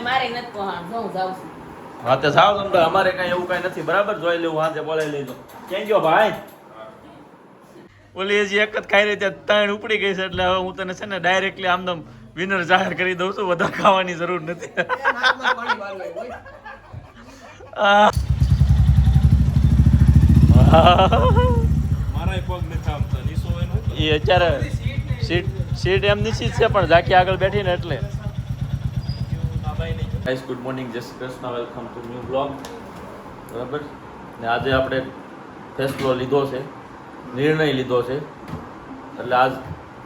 મારે નથી પહોંચ હું જાઉં છું. હા તે જાવ તમે અમારે કઈ એવું કઈ નથી બરાબર જોઈ લેવું હાથે બોલાવી લેજો ક્યાં ગયો ભાઈ ઓલી હજી એક જ ખાઈ રહી ત્યાં ત્રણ ઉપડી ગઈ છે એટલે હવે હું તને છે ને ડાયરેક્ટલી આમ વિનર જાહેર કરી દઉં છું વધારે ખાવાની જરૂર નથી એ અત્યારે સીટ એમ નિશ્ચિત છે પણ ઝાકી આગળ બેઠી ને એટલે ગાઈસ ગુડ મોર્નિંગ જય Shri Krishna welcome to new blog બરાબર ને આજે આપણે ફેસલો લીધો છે નિર્ણય લીધો છે એટલે આજ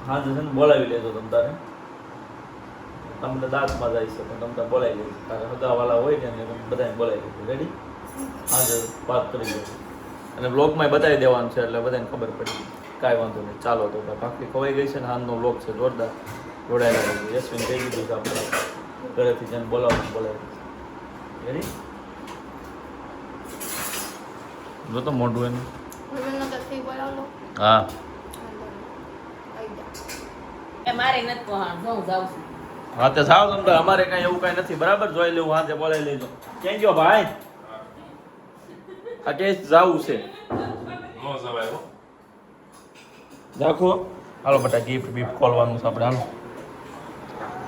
સાંજે છે ને બોલાવી લેજો તમ તારે તમને દાંતમાં જાય છે પણ તમ તારે બોલાવી લેજો તારે હગાવાલા હોય કે ને બધાને બોલાવી લેજો રેડી સાંજે વાત કરી લેજો અને બ્લોગમાં બતાવી દેવાનું છે એટલે બધાને ખબર પડી કાંઈ વાંધો નહીં ચાલો તો ભાખરી ખવાઈ ગઈ છે ને હાલનો બ્લોગ છે જોરદાર જોડાયેલા છે યશવિન કહી દીધું છે આપણે ઘરેથી જેને બોલાવવાનું બોલાવી રેડી જો તો મોઢું એનું હા મારે નથી પહોંચ હું જાઉં છું. હા તે જાવ તમે અમારે કઈ એવું કઈ નથી બરાબર જોઈ લેવું હાથે બોલાવી લેજો ક્યાં ગયો ભાઈ આ કે જાવું છે રાખો હાલો બટા ગિફ્ટ બીફ્ટ ખોલવાનું છે આપણે હાલો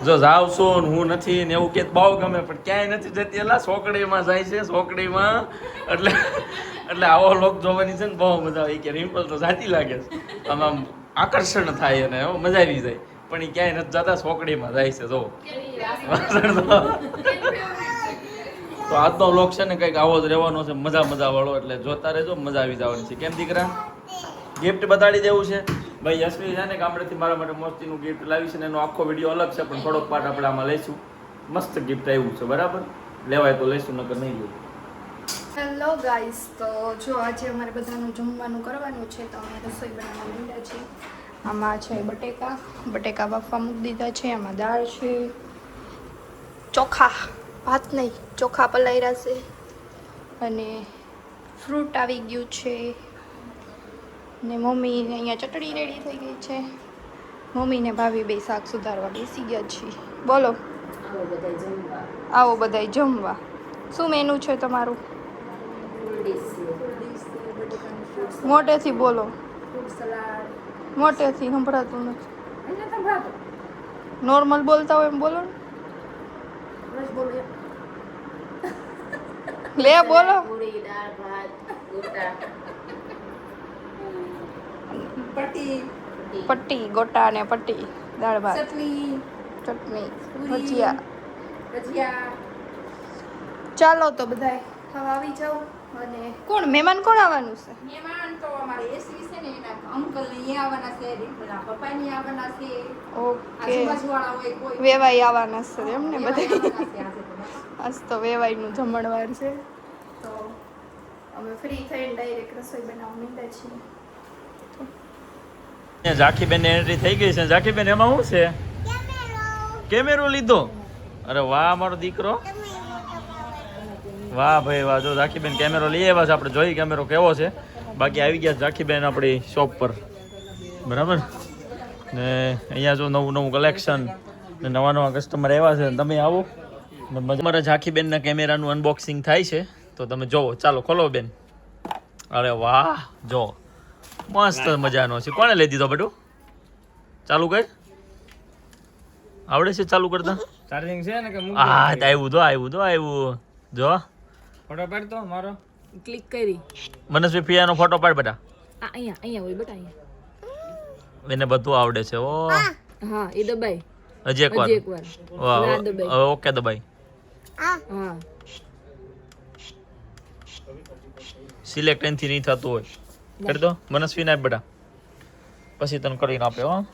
જો જાવ છું ને હું નથી ને એવું કે બહુ ગમે પણ ક્યાંય નથી જતી એલા સોકડીમાં જાય છે સોકડીમાં એટલે એટલે આવો લોક જોવાની છે ને બહુ મજા આવે કે રિમ્પલ તો જાતી લાગે છે આમ આમ આકર્ષણ થાય અને મજા આવી જાય પણ એ ક્યાંય નથી જતા સોકડીમાં જાય છે જો તો આજનો વ્લોગ છે ને કંઈક આવો જ રહેવાનો છે મજા વાળો એટલે જોતા રહેજો મજા આવી જવાની છે કેમ દીકરા ગિફ્ટ બતાડી દેવું છે ભાઈ યશવી છે ને ગામડેથી મારા માટે મસ્તીનું ગિફ્ટ લાવી છે ને એનો આખો વિડીયો અલગ છે પણ થોડોક પાર્ટ આપણે આમાં લઈશું મસ્ત ગિફ્ટ આવ્યું છે બરાબર લેવાય તો લઈશું નકર નહીં લઈએ હેલો ગાઈસ તો જો આજે અમારે બધાનું જમવાનું કરવાનું છે તો અમે રસોઈ બનાવવા માંડ્યા છીએ આમાં છે બટેકા બાફવા મૂકી દીધા છે આમાં દાળ છે ચોખા ભાત નહીં ચોખા પલાળ્યા છે અને ફ્રૂટ આવી ગયું છે ને મમ્મી અહીંયા ચટણી રેડી થઈ ગઈ છે મમ્મી ને ભાભી બે શાક સુધારવા બેસી ગયા છીએ બોલો આવો બધાય જમવા શું મેનુ છે તમારું મોટેથી બોલો મોટેથી સંભળાતું નથી નોર્મલ બોલતા હોય એમ બોલો લે બોલો પટ્ટી ગોટા ને પટ્ટી દાળ ભાત ચટણી ભજીયા ચાલો તો બધાય હવે આવી જાવ અને કોણ મહેમાન કોણ આવવાનું છે મહેમાન તો અમારે એસી છે ને એના અંકલ ને અહીંયા આવવાના છે રીપના પપ્પા ને આવવાના છે ઓકે આજુબાજુવાળા હોય કોઈ વેવાઈ આવવાના છે એમ ને બધા આજ તો વેવાઈનું જમણવાર છે તો અમે ફ્રી થઈને ડાયરેક્ટ રસોઈ બનાવવા માંડ્યા છીએ ઝાકી બેન એન્ટ્રી થઈ ગઈ છે ઝાકી બેન એમાં શું છે કેમેરો લીધો અરે વાહ મારો દીકરો વાહ ભાઈ વાહ જો ઝાકીબેન કેમેરો લઈ આવ્યા છે આપણે જોઈ કેમેરો કેવો છે બાકી આવી ગયા ઝાકીબેન આપણી શોપ પર બરાબર ને અહીંયા જો નવું કલેક્શન ને નવા કસ્ટમર આવ્યા છે તમે આવો તમારા ઝાકીબેનના કેમેરાનું અનબોક્સિંગ થાય છે તો તમે જોવો ચાલો ખોલો બેન અરે વાહ જો મસ્ત મજાનો છે કોણે લઈ દીધો બેટું ચાલુ કર આવડે છે ચાલુ કરતા ચાર્જિંગ છે ને કે હા આવ્યું જો ફોટો પાડ તો મારો ક્લિક કરી મનસ્વી પિયાનો ફોટો પાડ બેટા અહીંયા હોય બેટા અહીંયા એને બધું આવડે છે ઓ હા એ દબાઈ હજી એક વાર વાહ ઓકે દબાઈ હા સિલેક્ટ એનથી નહીં થતું હોય કરી દો મનસ્વી ના બેટા પછી તને કરીને આપે હો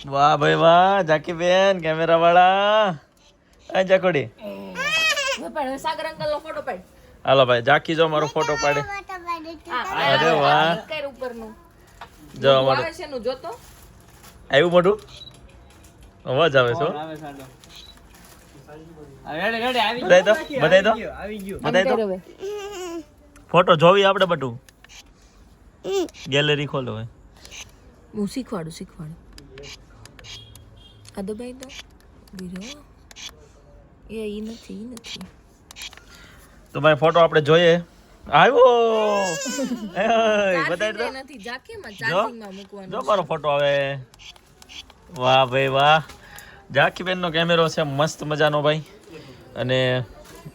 વાહ ભાઈ વાહ ઝાકી બેન કેમેરા વાળા આ જાકોડી સાગર અંકલ નો ફોટો પાડ હાલો ભાઈ ઝાકી જો મારો ફોટો પાડે અરે વાહ કર ઉપરનું જો અમારો આવે છે નું જોતો આવ્યું મોઢું અવાજ આવે છે બતાવી દો ફોટો જોવી આપણે બટું ગેલેરી ખોલો હું શીખવાડું આ દબાઈ દો એ ઈ નથી તો ભાઈ ફોટો આપણે જોઈએ. આવ્યો બતાવી દો. નથી જાકેમાં જો ચાર્જિંગમાં મૂકવાનું જો મારો ફોટો આવે. વાહ ભાઈ વાહ. જાકીબેનનો કેમેરો છે મસ્ત મજાનો ભાઈ, અને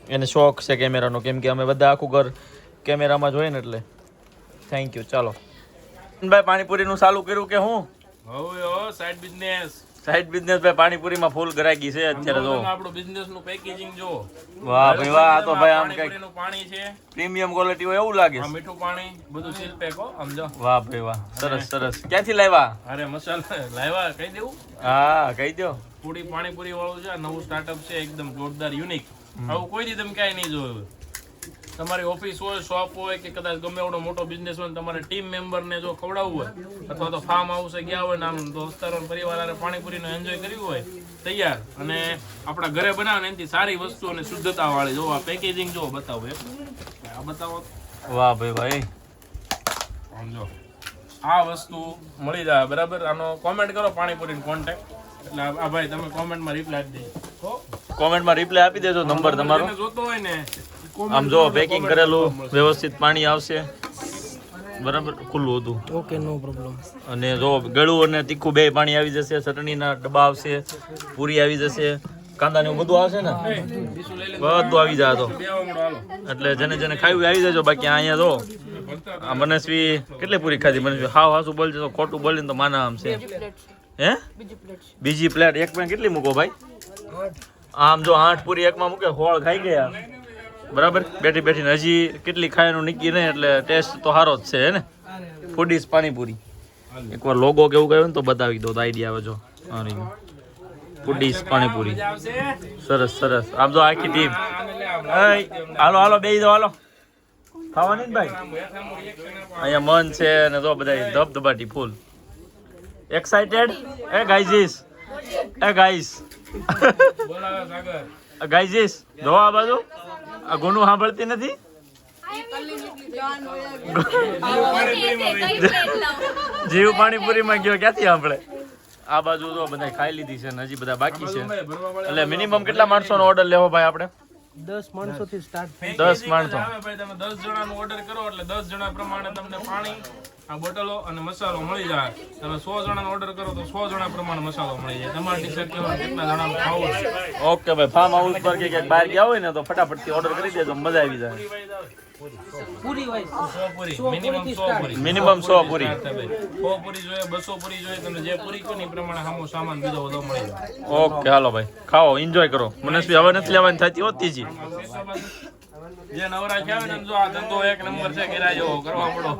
એને શોખ છે કેમેરાનો, કેમ કે અમે બધા આખું ઘર કેમેરામાં જોઈએ ને એટલે. Thank you. ચાલો ભાઈ પાણીપુરીનું ચાલુ કર્યું કે હું? સાઈડ બિઝનેસ ભાઈ પાણીપુરીમાં ફૂલ ગરાગી છે અત્યારે. જો આપણું બિઝનેસ નું પેકેજિંગ જો. વાહ ભાઈ વાહ. આ તો ભાઈ આમ કઈક પાણીપુરીનું પાણી છે, પ્રીમિયમ ક્વોલિટી હોય એવું લાગે આ છે. મીઠું પાણી બધું સીલ પેક હો સમજો. વાહ ભાઈ વાહ. સરસ સરસ. ક્યાંથી લાવ્યા? અરે મસાલા લાવ્યા કહી દેવું. હા કહી દો. પૂરી પાણીપુરી વાળું છે, નવું સ્ટાર્ટઅપ છે, એકદમ જોરદાર યુનિક. આવું કોઈ દી તમે ક્યાંય નહીં જોયું. તમારી ઓફિસ હોય, શોપ હોય, કે કદાચ ગમે એવડો મોટો બિઝનેસ હોય, તમારે ટીમ મેમ્બર ને જો ખવડાવવું હોય, અથવા તો ફાર્મ હાઉસે ગયા હોય ને આમ દોસ્તારો પરિવાર હારે પાણીપુરીનો એન્જોય કર્યું હોય, તૈયાર. અને આપણા ઘરે બનાવે ને એનાથી સારી વસ્તુ અને શુદ્ધતા વાળી. જો આ પેકેજિંગ જો બતાવો એક. આ બતાવો. વાહ ભાઈ ભાઈ. સમજો આ વસ્તુ મળી જાય બરાબર. આનો કોમેન્ટ કરો પાણીપુરીનો કોન્ટેક્ટ, એટલે આ ભાઈ તમે કોમેન્ટમાં રિપ્લાય આપી દેજો. કોમેન્ટમાં રિપ્લાય આપી દેજો, નંબર તમારો. જેને જોતો હોય ને આમ જો પેકિંગ કરેલું વ્યવસ્થિત પાણી આવશે બરાબર, ખુલ્લું હતું. Okay no problem. અને જો ગળું અને તીખું બે પાણી આવી જશે, ચટણીના ડબ્બા આવશે, પૂરી આવી જશે, કાંદા ને બધું આવશે ને, બધું આવી જાય. તો એટલે જેને જેને ખાવું આવી જજો. બાકી અહીંયા જો આ મનસ્વી કેટલી પૂરી ખાધી? મનસ્વી હાવ હાસું બોલશે તો ખોટું બોલીને તો માના આમ છે. હે બીજી પ્લેટ એકમાં કેટલી મૂકો ભાઈ? આમ જો 8 પૂરી એકમાં મૂકે, હોળ ખાઈ ગયા બરાબર. બેઠી બેઠીને હજી કેટલી ખાવાનું નીકળી નહીં, એટલે ટેસ્ટ તો સારો જ છે હે ને. ફૂડીસ પાણીપુરી એકવાર લોગો કેવું કહ્યું ને તો બતાવી દો, તો આઈડિયા આવે. જો ફૂડીસ પાણીપુરી. સરસ સરસ. આમ જો આખી ટીમ. હાલો હાલો બેસી દો, હાલો ખાવાની ને ભાઈ. અહીંયા મન છે ને જો બધા ધબધબાટી ફૂલ એક્સાઇટેડ. એ ગાઈઝીસ, એ ગાઈઝ, ગાઈઝીસ જો આ બાજુ. આ ગુનું સાંભળતી નથી. જીવ પાણીપુરીમાં ગયો, ક્યાંથી સાંભળે? આ બાજુ તો બધા ખાઈ લીધી છે ને હજી બધા બાકી છે. એટલે મિનિમમ કેટલા માણસોનો ઓર્ડર લેવો ભાઈ આપણે? 10 માણસોથી સ્ટાર્ટ થાય. 10 માણસો. ભાઈ તમે 10 જણાનો ઓર્ડર કરો એટલે 10 જણા પ્રમાણે તમને પાણી, આ બોટલો અને મસાલો મળી જાય. તમે 100 જણાનો ઓર્ડર કરો તો 100 જણા પ્રમાણે મસાલો મળી જાય. તમારી ડિસાઈડ કરવા કેટલા જણાનું ખાવું છે. ઓકે ભાઈ. ફાર્મ હાઉસ પર કે ક્યાંક બહાર ગયા હોય ને તો ફટાફટથી ઓર્ડર કરી દેજો, મજા આવી જાય. પૂરી વાઇઝ 100 પૂરી મિનિમમ 100 પૂરી. મિનિમમ 100 પૂરી. 100 પૂરી જોઈએ, 200 પૂરી જોઈએ, તમે જે પૂરી કરો ને એ પ્રમાણે સામો સામાન બીજો બધો મળી જાય. ઓકે હાલો ભાઈ, ખાઓ, એન્જોય કરો. મનસ્વી હવે નથી લેવાની થતી હોતી જી. જે નવરા છે આવે ને જો આ ધંધો એક નંબર છે, ઘેરા જેવો કરવા પડો.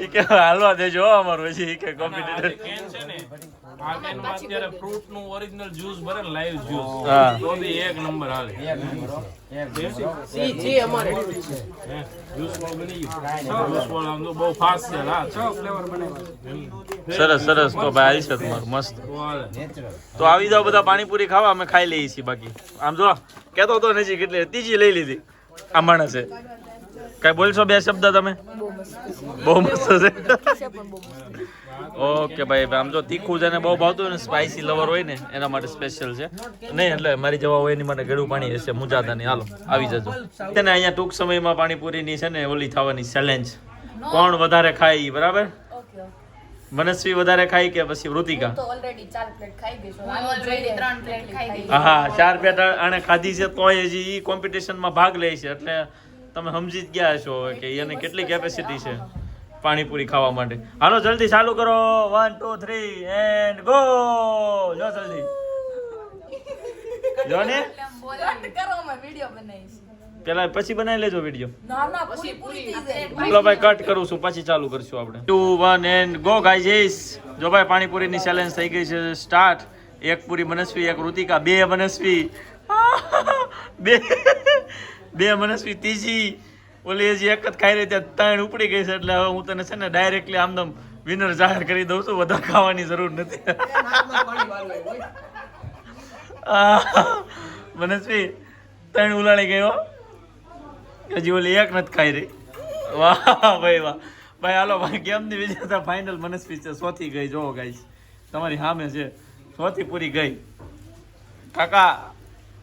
ઈ કે હાલવા દેજો હો અમારું પછી. ઈ કે કોમ્પિટિટર કેન છે ને, આ કેનમાં અત્યારે ફ્રૂટ નું ઓરિજિનલ જ્યુસ ભરે ને, લાઈવ જ્યુસ, હા. તો બી એક નંબર હાલે. સી અમારે જ્યુસ વાળું બની ગયું. જ્યુસ વાળું આમ તો બહુ ફાસ્ટ છે. હા 6 ફ્લેવર બનાવ્યા. સરસ સરસ. તો ભાઈ આવી છે તમારું મસ્ત. તો હાલે. તો આવી જાઓ બધા પાણીપુરી ખાવા, અમે ખાઈ લઈએ છીએ. બાકી આમ જો કહેતો તો નજી કેટલી ત્રીજી લઈ લીધી આ માણસે. કઈ બોલશો બે શબ્દ તમે? બહુ મસ્ત છે. ઓકે ભાઈ. આમ જો તીખું છે ને બહુ ભાવતું હોય ને, સ્પાઇસી લવર હોય ને એના માટે સ્પેશિયલ છે. નહીં એટલે મારી જવા હોય એની માટે ગળું પાણી હશે મુજાદાની. હાલો આવી જજો. તેને અહીંયા ટૂંક સમયમાં પાણીપુરીની છે ને ઓલી થવાની ચેલેન્જ, કોણ વધારે ખાય બરાબર. મનસ્વી વધારે ખાઈ કે પછી વૃતિકા? ઓલરેડી 4 પ્લેટ ખાઈ ગઈ છું. ઓલરેડી 3 પ્લેટ ખાઈ ગઈ. હા 4 પ્લેટ આણે ખાધી છે, તોય હજી ઈ કોમ્પિટિશનમાં ભાગ લે છે. એટલે તમે સમજી જ ગયા છો કે એને કેટલી કેપેસિટી છે પાણીપુરી ખાવા માટે. હાલો જલ્દી ચાલુ કરો. 1 2 3 એન્ડ ગો. જો જલ્દી જો ને. કટ કરો, અમે વિડિયો બનાવીશું. પેલા પછી બનાવી લેજો વિડીયો. ના ના પૂરી પૂરી થઈ જાય. બોલો ભાઈ, કટ કરું છું પછી ચાલુ કરશું આપણે. 2 1 એન્ડ ગો ગાઈઝ. જો ભાઈ પાણીપુરીની ચેલેન્જ થઈ ગઈ છે સ્ટાર્ટ. એક પૂરી મનસ્વી, એક ઋતિકા, 2 મનસ્વી, 2 મનસ્વી, ત્રીજી ઓલી હજી એક જ ખાઈ રહી, ત્યાં 3 ઉપડી ગઈ છે. એટલે હવે હું તને છે ને ડાયરેક્ટલી આમદમ વિનર જાહેર કરી દઉં છું. વધારે ખાવાની જરૂર નથી. મનસ્વી 3 ઉલાળી ગયો, હજી ઓલી એક નથી ખાઈ રહી. વાહ ભાઈ વાહ. ભાઈ હાલો ભાઈ, ગેમની વિજેતા ફાઇનલ મનસ્વી છે. 100 થી ગઈ. જોવો ગાઈસ તમારી સામે છે ચોથી પૂરી ગઈ કાકા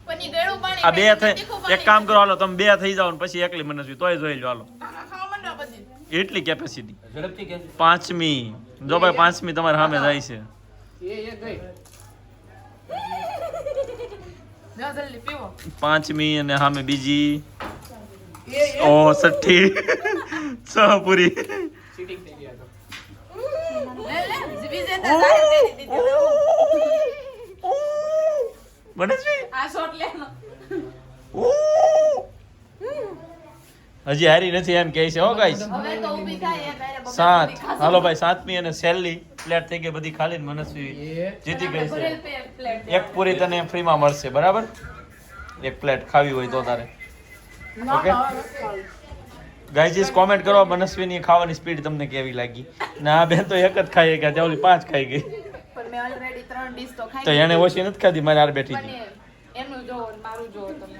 પણ ઈ ગળું પાણી આ બે પીને થઈ તીખું એક પાણી કામ કરો હાલો તમે બે થઈ જાઓ ને પછી એકલી મનસ્વી તોય જોઈ લો હાલો ખાવા માંડો પછી. એટલી કેપેસિટી ઝડપથી કે પાંચમી જો ભાઈ પાંચમી તમારા સામે જાય છે જાઓ જલ્દી પીવો. પાંચમી અને સામે બીજી ઓ છઠ્ઠી છ પૂરી લે વિજેતા જાહેર કરી દીધો. મનસ્વી આ શોટ લેનો. હજી હારી નથી એમ કહે છે હો ગાઈસ હવે તો ઊભી થાય એ પહેલા બપોર સાત સુધી ખાશું. હાલો ભાઈ સાતમી અને છેલ્લી પ્લેટ થઈ ગઈ બધી ખાલી ને મનસ્વી જીતી ગઈ ભરેલ છે પ્લેટ. એક પૂરી તને ફ્રીમાં મળશે બરાબર એક પ્લેટ ખાવી હોય તો તારે ઓકે ગાઈઝ કોમેન્ટ કરો મનસ્વીની ખાવાની સ્પીડ તમને કેવી લાગી ના બેન તો એક જ ખાઈ ગયા ત્યાં ઓલી 5 ખાઈ ગઈ પણ મેં ઓલરેડી 3 ડીશ તો ખાઈ તો એને ઓછી નથી ખાધી મારે હાર બેઠી હતી પણ એનું જોવો ને મારું જોવો તમે.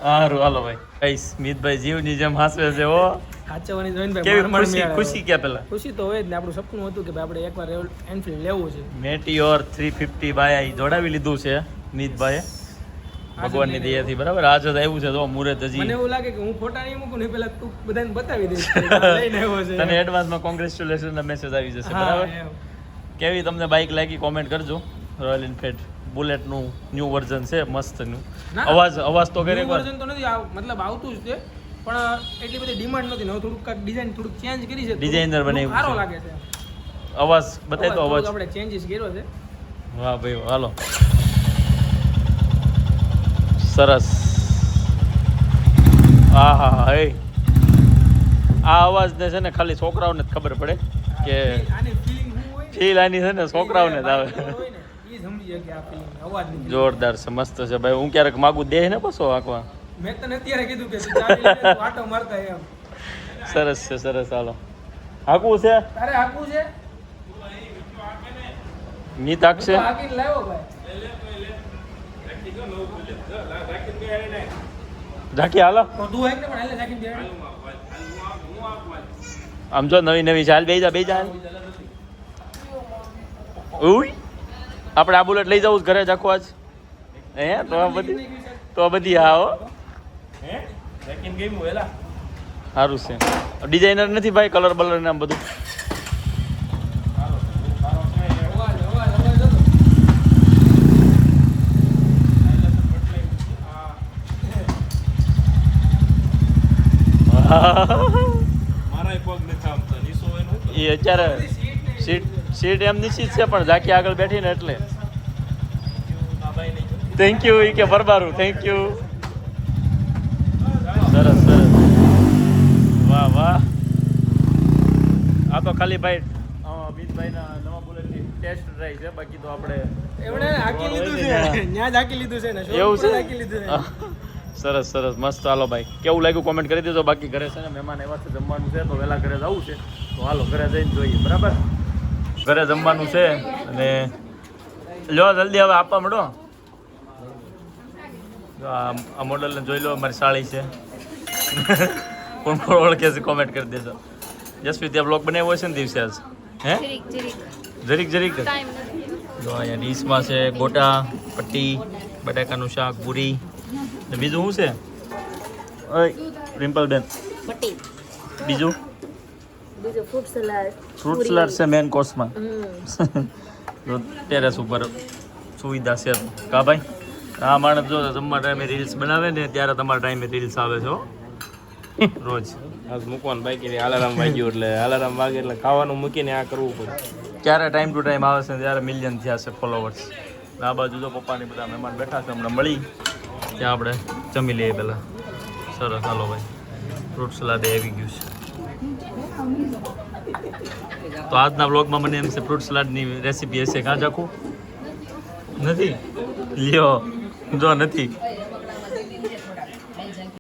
હારું હાલો ભાઈ ગાઈસ મિતભાઈ જીવની જેમ હાસવે છે ઓ સાચવવાની જોઈને ભાઈ કેવી માર ખુશી મેળ ખુશી ક્યાં પેલા ખુશી તો હોય જ ને આપણું સપનું હતું કે ભાઈ આપણે એકવાર એનફિલ્ડ લેવું છે મેટિયોર 350 બાય જોડાવી લીધું છે મિતભાઈએ ભગવાનની દયાથી બરાબર આજ જ આવ્યું છે તો મુહૂર્ત મને હજી એવું લાગે કે હું ફોટા નહીં મૂકું ને પેલા તું બધાને બતાવી દઈશ કે લઈને આવ્યો છે તને એડવાન્સમાં કોંગ્રેચ્યુલેશન ના મેસેજ આવી જશે હા, બરાબર એમ. કેવી તમને બાઇક લાગી કોમેન્ટ કરજો રોયલ એનફિલ્ડ બુલેટનું ન્યૂ વર્ઝન છે મસ્તનું ના. અવાજ તો કરે New એકવાર version તો નથી મતલબ આવતું જ છે પણ એટલી બધી ડિમાન્ડ નથી ને હવે થોડુંક ડિઝાઇન થોડુંક ચેન્જ કરી છે Designer થોડુંક બનાવ્યું સારો છે. લાગે છે અવાજ બતાય તો થોડુંક અવાજ આપણે ચેન્જીસ કર્યો છે વાહ ભાઈ હાલો સરસ હા હા હા એ આ અવાજને છે ને ખાલી છોકરાઓને જ ખબર પડે કે આની ફીલિંગ શું હોય ફીલ આની છે ને છોકરાઓને જ આવે હોય ને એ સમજી શકે આ ફીલિંગ અવાજ ની જોરદાર છે મસ્ત છે ભાઈ હું ક્યારેક માગું દે ને પછો આંકવા મેં તને અત્યારે કીધું કે તું ચાલી લઈને તું આટો મારતા એમ સરસ છે સરસ હાલો હાકવું છે તારે હાકવું છે નીત હાકશે તો હાકીને લાવ્યો ભાઈ ઝાંકી હાલો તો તું હાક ને પણ હાલે હાકીને બેહાડ. આમ જો નવી નવી ચાલ બે જા ઉઈ આપણે આ બુલેટ લઈ જવું છે ઘરે જ આખું આજ હે તો બધી હા હો સારું છે ડિઝાઇનર નથી ભાઈ કલર બલર ને આમ બધું અવાજ હતો. એ અત્યારે સીટ એમ નિશ્ચિત છે પણ ઝાંકી આગળ બેઠી ને એટલે થેન્ક યુ કે બરબારું થેન્ક યુ સરસ સરસ વાહ વાહ આ તો ખાલી ભાઈ બીજભાઈના નવા બુલેટની ટેસ્ટ ડ્રાઈવ છે બાકી તો આપણે એમણે હાકી લીધું છે ન્યા જ હાકી લીધું છે ને એવું છે હાકી લીધું છે સરસ સરસ મસ્ત હાલો ભાઈ કેવું લાગ્યું કોમેન્ટ કરી દેજો બાકી ઘરે છે ને મહેમાન એવા છે જમવાનું છે તો વહેલા ઘરે જવું છે તો હાલો ઘરે જઈને જોઈએ બરાબર ઘરે જમવાનું છે અને લ્યો જલ્દી હવે આપવા મળો આ મોડલને જોઈ લો મારી સાળી છે કોણ કોણ ઓળખે છે કોમેન્ટ કરી દેજો જસવી ત્યાં બ્લોગ બનાવ્યો છે ને દિવસે આજ હે જરીક જરીક જો અહીંયા ડીશમાં છે ગોટા પટ્ટી બટાકાનું શાક પૂરી ને બીજું શું છે ઓય રિમ્પલ બેન બીજું ફ્રૂટ સલાડ છે મેન કોર્સમાં ટેરેસ ઉપર સુવિધા છે કા ભાઈ આ માણસ જો જમવા ટાઈમે રીલ્સ બનાવે ને ત્યારે તમારા ટાઈમે રીલ્સ આવે છે હો. રોજ આજ મૂકવાનું બાકી અલાર્મ વાગ્યું એટલે અલાર્મ વાગે એટલે ખાવાનું મૂકીને આ કરવું પડે ક્યારે ટાઈમ ટુ ટાઈમ આવે છે ત્યારે મિલિયન થયા છે ફોલોવર્સ આ બાજુ જો પપ્પાની બધા મહેમાન બેઠા છે હમણાં મળી ત્યાં આપણે જમી લઈએ પહેલાં સરસ હાલો ભાઈ ફ્રૂટ સલાડ આવી ગયું છે તો આજના બ્લોગમાં મને એમ છે ફ્રૂટ સલાડની રેસીપી હશે કાં ચાખું નથી લ્યો જો નથી